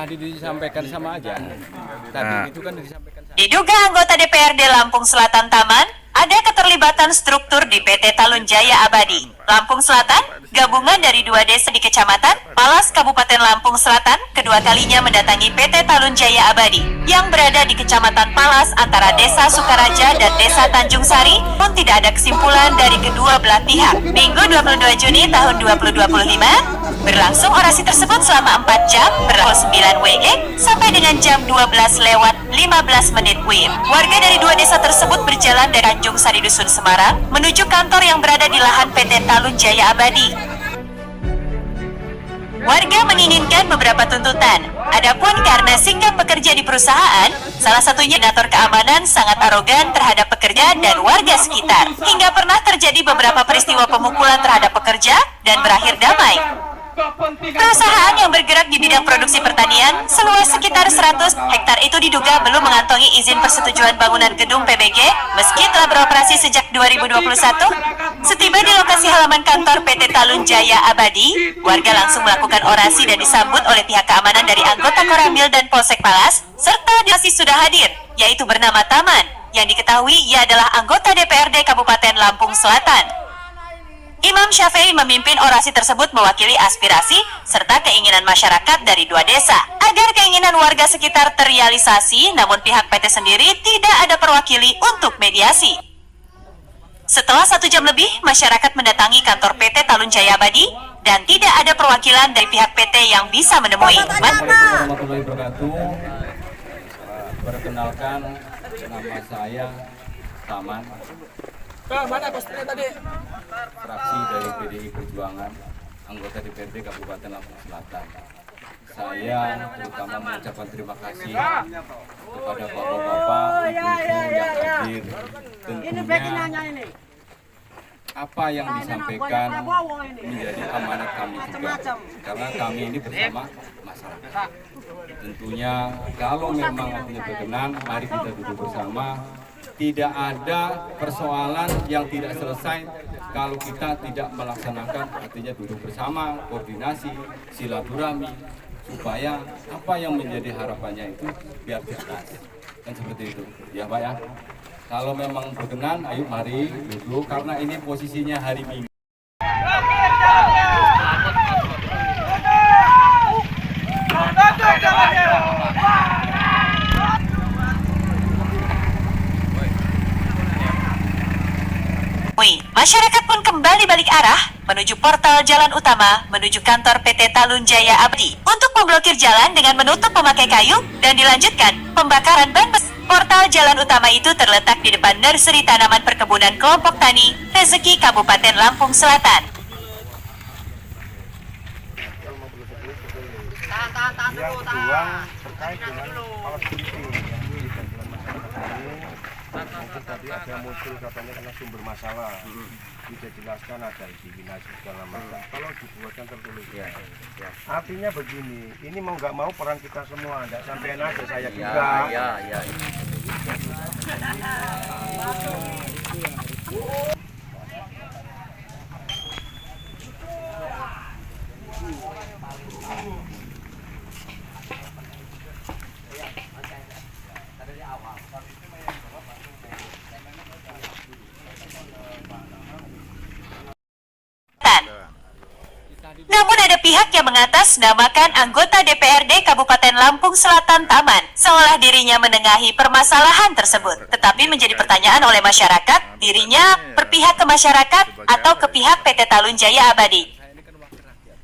tadi disampaikan sama aja. Tadi itu kan disampaikan sama. Diduga anggota DPRD Lampung Selatan Taman ada keterlibatan struktur di PT Talun Jaya Abadi. Lampung Selatan, gabungan dari dua desa di Kecamatan Palas, Kabupaten Lampung Selatan, kedua kalinya mendatangi PT Talun Jaya Abadi yang berada di Kecamatan Palas antara Desa Sukaraja dan Desa Tanjung Sari pun tidak ada kesimpulan dari kedua belah pihak. Minggu 22 Juni tahun 2025, berlangsung orasi tersebut selama 4 jam, berlangsung 9 WE sampai dengan jam 12 lewat 15 menit WIB. Warga dari dua desa tersebut berjalan dari Tanjung Sari Dusun Semarang menuju kantor yang berada di lahan PT Talun Jaya Abadi. Warga menginginkan beberapa tuntutan. Adapun karena sikap pekerja di perusahaan, salah satunya koordinator keamanan sangat arogan terhadap pekerja dan warga sekitar, hingga pernah terjadi beberapa peristiwa pemukulan terhadap pekerja dan berakhir damai. Perusahaan yang bergerak di bidang produksi pertanian seluas sekitar 100 hektar itu diduga belum mengantongi izin persetujuan bangunan gedung PBG meski telah beroperasi sejak 2021. Setiba di lokasi halaman kantor PT Talun Jaya Abadi, warga langsung melakukan orasi dan disambut oleh pihak keamanan dari anggota Koramil dan Polsek Palas, serta masih sudah hadir, yaitu bernama Taman, yang diketahui ia adalah anggota DPRD Kabupaten Lampung Selatan. Imam Syafi'i memimpin orasi tersebut mewakili aspirasi serta keinginan masyarakat dari dua desa agar keinginan warga sekitar terrealisasi, namun pihak PT sendiri tidak ada perwakili untuk mediasi. Setelah 1 jam lebih, masyarakat mendatangi kantor PT Talun Jaya Abadi dan tidak ada perwakilan dari pihak PT yang bisa menemui. Assalamualaikum warahmatullahi wabarakatuh. Perkenalkan, nama saya Taman. Mana posternya tadi? Fraksi dari PDI Perjuangan, anggota DPRD Kabupaten Lampung Selatan. Saya terutama mengucapkan terima kasih kepada bapak-bapak, ibu-ibu yang hadir. Tentunya apa yang disampaikan menjadi amanat kami juga, karena kami ini bersama masyarakat. Tentunya kalau memang artinya berkenan, mari kita duduk bersama. Tidak ada persoalan yang tidak selesai kalau kita tidak melaksanakan artinya duduk bersama, koordinasi, silaturahmi, supaya apa yang menjadi harapannya itu biar jelas. Kan seperti itu, ya Pak ya. Kalau memang berkenan, ayo mari duduk, karena ini posisinya hari Minggu. Masyarakat pun kembali balik arah menuju portal jalan utama menuju kantor PT Talun Jaya Abadi untuk memblokir jalan dengan menutup pemakai kayu dan dilanjutkan pembakaran ban besi. Portal jalan utama itu terletak di depan nursery tanaman perkebunan kelompok tani Rezeki Kabupaten Lampung Selatan. Yang kedua terkait dengan alat bukti mungkin tadi ada muncul katanya karena sumber masalah tidak jelaskan ada divinasi segala macam. Kalau dibuatkan tertulis ya. Artinya begini, ini mau nggak mau peran kita semua, nggak sampean aja saya juga. Ya. Namun ada pihak yang mengatasnamakan anggota DPRD Kabupaten Lampung Selatan Taman, seolah dirinya menengahi permasalahan tersebut. Tetapi menjadi pertanyaan oleh masyarakat, dirinya berpihak ke masyarakat atau ke pihak PT Talun Jaya Abadi.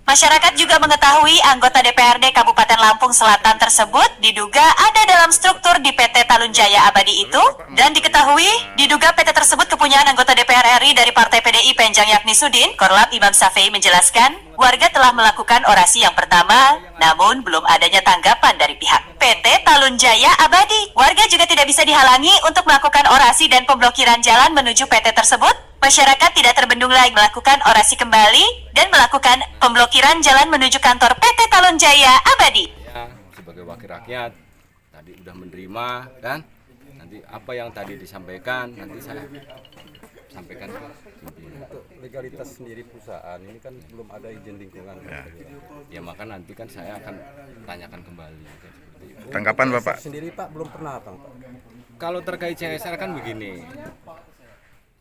Masyarakat juga mengetahui anggota DPRD Kabupaten Lampung Selatan tersebut diduga ada dalam struktur di PT Talun Jaya Abadi itu, dan diketahui diduga PT tersebut kepunyaan anggota DPR RI dari Partai PDI Penjang yakni Sudin. Korlap Imam Syafi'i menjelaskan, warga telah melakukan orasi yang pertama, namun belum adanya tanggapan dari pihak PT Talun Jaya Abadi. Warga juga tidak bisa dihalangi untuk melakukan orasi dan pemblokiran jalan menuju PT tersebut. Masyarakat tidak terbendung lagi melakukan orasi kembali dan melakukan pemblokiran jalan menuju kantor PT Talun Jaya Abadi. Ya, sebagai wakil rakyat tadi udah menerima kan, nanti apa yang tadi disampaikan nanti saya sampaikan ke pimpinan. untuk legalitas sendiri perusahaan ini kan belum ada izin lingkungan. Ya maka nanti kan saya akan tanyakan kembali. Seperti itu. Tanggapan Bapak? Sendiri Pak belum pernah Pak. Kalau terkait CSR kan begini,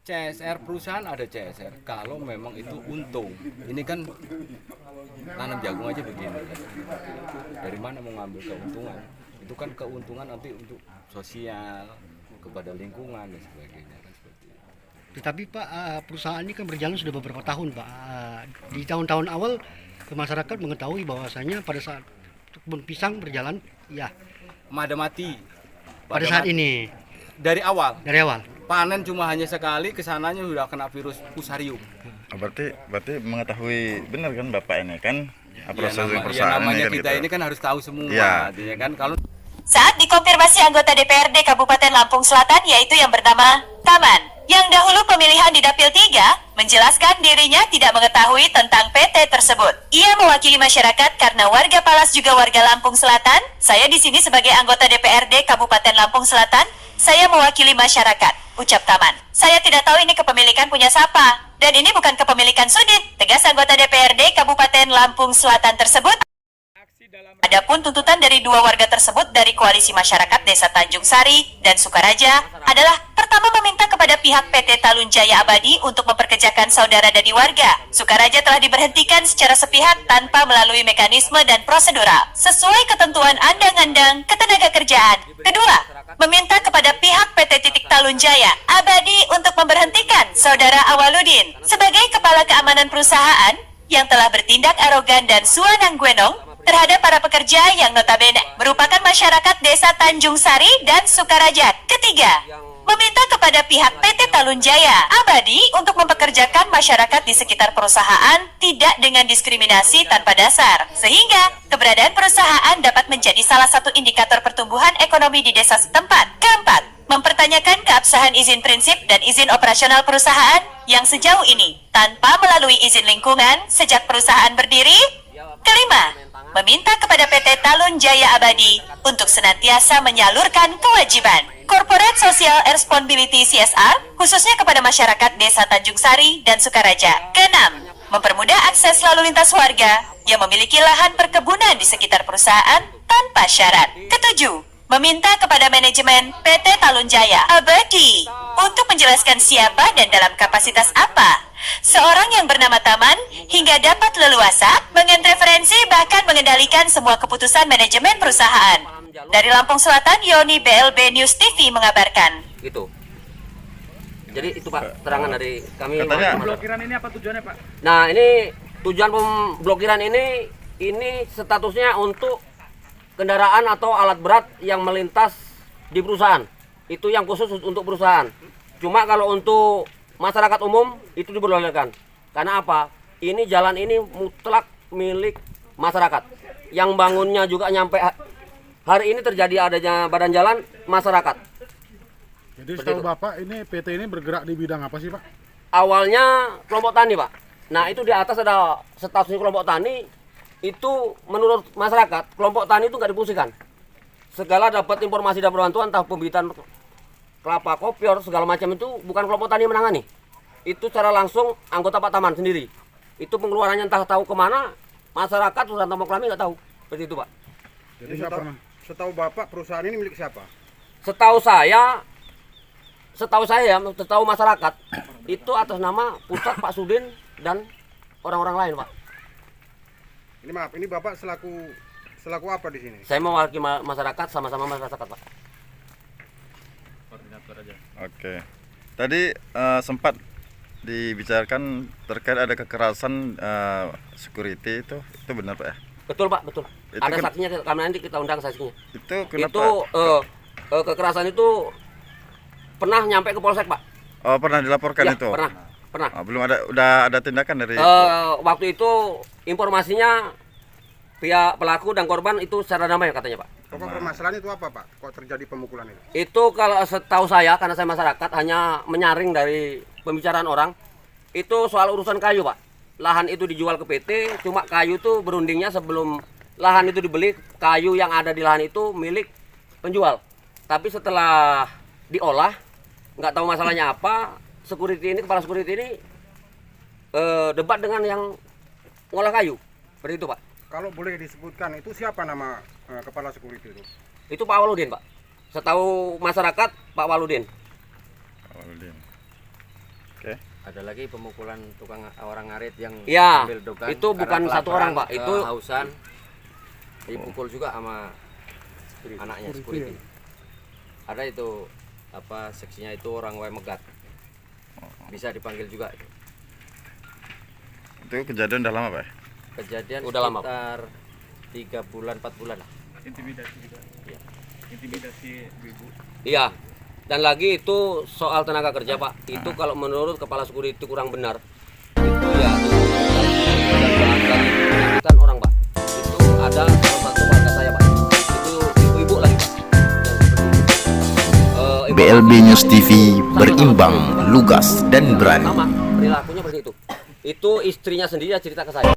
CSR perusahaan ada CSR kalau memang itu untung. Ini kan tanam jagung aja begini. Dari mana mau ngambil keuntungan? Itu kan keuntungan nanti untuk sosial, kepada lingkungan dan sebagainya. Kan seperti itu. Tetapi Pak, perusahaan ini kan berjalan sudah beberapa tahun Pak. Di tahun-tahun awal masyarakat mengetahui bahwasanya pada saat kebun pisang berjalan, ya Mada mati. pada saat ini Dari awal. Panen cuma hanya sekali, kesananya sudah kena virus fusarium. Berarti mengetahui benar kan Bapak ini kan proses Ya, perusahaan namanya kan kita gitu. ini kan harus tahu semua. Ya. Artinya kan kalau Saat dikonfirmasi anggota DPRD Kabupaten Lampung Selatan yaitu yang bernama Taman, yang dahulu pemilihan di Dapil 3, menjelaskan dirinya tidak mengetahui tentang PT tersebut. Ia mewakili masyarakat karena warga Palas juga warga Lampung Selatan. Saya di sini sebagai anggota DPRD Kabupaten Lampung Selatan, saya mewakili masyarakat, ucap Taman. Saya tidak tahu ini kepemilikan punya siapa, dan ini bukan kepemilikan Sudin, tegas anggota DPRD Kabupaten Lampung Selatan tersebut. Adapun tuntutan dari dua warga tersebut dari Koalisi Masyarakat Desa Tanjung Sari dan Sukaraja adalah pertama meminta kepada pihak PT Talunjaya Abadi untuk memperkerjakan saudara dari warga. Sukaraja telah diberhentikan secara sepihak tanpa melalui mekanisme dan prosedural sesuai ketentuan Undang-Undang Ketenagakerjaan. Kedua, meminta kepada pihak PT Titik Talunjaya Abadi untuk memberhentikan saudara Awaludin sebagai kepala keamanan perusahaan yang telah bertindak arogan dan suanang-gwenong terhadap para pekerja yang notabene merupakan masyarakat Desa Tanjung Sari dan Sukaraja. Ketiga, meminta kepada pihak PT Talunjaya Abadi untuk mempekerjakan masyarakat di sekitar perusahaan tidak dengan diskriminasi tanpa dasar, sehingga keberadaan perusahaan dapat menjadi salah satu indikator pertumbuhan ekonomi di desa setempat. Keempat, mempertanyakan keabsahan izin prinsip dan izin operasional perusahaan yang sejauh ini tanpa melalui izin lingkungan sejak perusahaan berdiri. Kelima, meminta kepada PT Talunjaya Abadi untuk senantiasa menyalurkan kewajiban Corporate Social Responsibility CSR khususnya kepada masyarakat Desa Tanjung Sari dan Sukaraja. Keenam, mempermudah akses lalu lintas warga yang memiliki lahan perkebunan di sekitar perusahaan tanpa syarat. Ketujuh, meminta kepada manajemen PT Talunjaya Abadi untuk menjelaskan siapa dan dalam kapasitas apa seorang yang bernama Taman hingga dapat leluasa menginterferensi bahkan mengendalikan semua keputusan manajemen perusahaan. Dari Lampung Selatan, Yoni BLB News TV mengabarkan. Gitu. Jadi itu Pak, terangan dari kami. Katanya Blokiran ini apa tujuannya Pak? Nah ini tujuan pemblokiran ini statusnya untuk kendaraan atau alat berat yang melintas di perusahaan. Itu yang khusus untuk perusahaan. Cuma kalau untuk masyarakat umum itu diperbolehkan. Karena apa? Ini jalan ini mutlak milik masyarakat. Yang bangunnya juga nyampe hari ini terjadi adanya badan jalan masyarakat. Jadi setahu Bapak ini PT ini bergerak di bidang apa sih Pak? Awalnya kelompok tani Pak. Nah itu di atas ada statusnya kelompok tani. Itu menurut masyarakat kelompok tani itu nggak difungsikan. Segala dapat informasi dan bantuan entah pembibitan kelapa, kopior, segala macam itu bukan kelompok tani yang menangani. Itu secara langsung anggota Pak Taman sendiri. Itu pengeluarannya entah tahu kemana, masyarakat Susan Tomo Klami nggak tahu. Seperti itu Pak. Jadi setahu Bapak perusahaan ini milik siapa? Setahu masyarakat itu atas nama Pusat Pak Sudin dan orang-orang lain Pak. Ini maaf, ini Bapak selaku apa di sini? Saya mewakili masyarakat sama-sama masyarakat Pak. Oke. Tadi sempat dibicarakan terkait ada kekerasan security itu benar Pak ya? Betul Pak, betul. Itu Ada saksinya, kami nanti kita undang saksinya. Itu kenapa? Itu kekerasan itu pernah nyampe ke polsek Pak. Oh, pernah dilaporkan Ya, itu? pernah. Oh, belum ada, udah ada tindakan dari Waktu itu informasinya pihak pelaku dan korban itu secara damai katanya Pak. Pokok permasalahan itu apa Pak? Kok terjadi pemukulan itu? Itu kalau setahu saya, karena saya masyarakat hanya menyaring dari pembicaraan orang, itu soal urusan kayu Pak. Lahan itu dijual ke PT, cuma kayu itu berundingnya sebelum lahan itu dibeli, kayu yang ada di lahan itu milik penjual. Tapi setelah diolah, nggak tahu masalahnya apa, kepala security ini debat dengan yang ngolah kayu. Seperti itu, Pak. Kalau boleh disebutkan itu siapa nama kepala security itu? Itu Pak Waludin, Pak. Setahu masyarakat, Pak Waludin. Waludin. Ada lagi pemukulan tukang orang ngarit yang Ya, ambil dokan itu bukan karena satu orang, kelaparan, Pak. Itu kehausan. Dipukul juga sama anaknya security. Ada itu apa seksinya itu orang wae megat. Bisa dipanggil juga. Itu kejadian udah lama, Pak? Kejadian Udah lama, Pak. sekitar 3 bulan 4 bulan lah. Intimidasi juga. Intimidasi ibu. iya. Dan lagi itu soal tenaga kerja, Pak. Itu kalau menurut kepala security itu kurang benar. Itu ya kan orang, Pak. Itu ada salah satu warga saya, Pak. Itu ibu-ibu lagi, Pak. BLB News TV berimbang, lugas, dan berani. Sama perilakunya seperti itu. Itu istrinya sendiri yang cerita ke saya.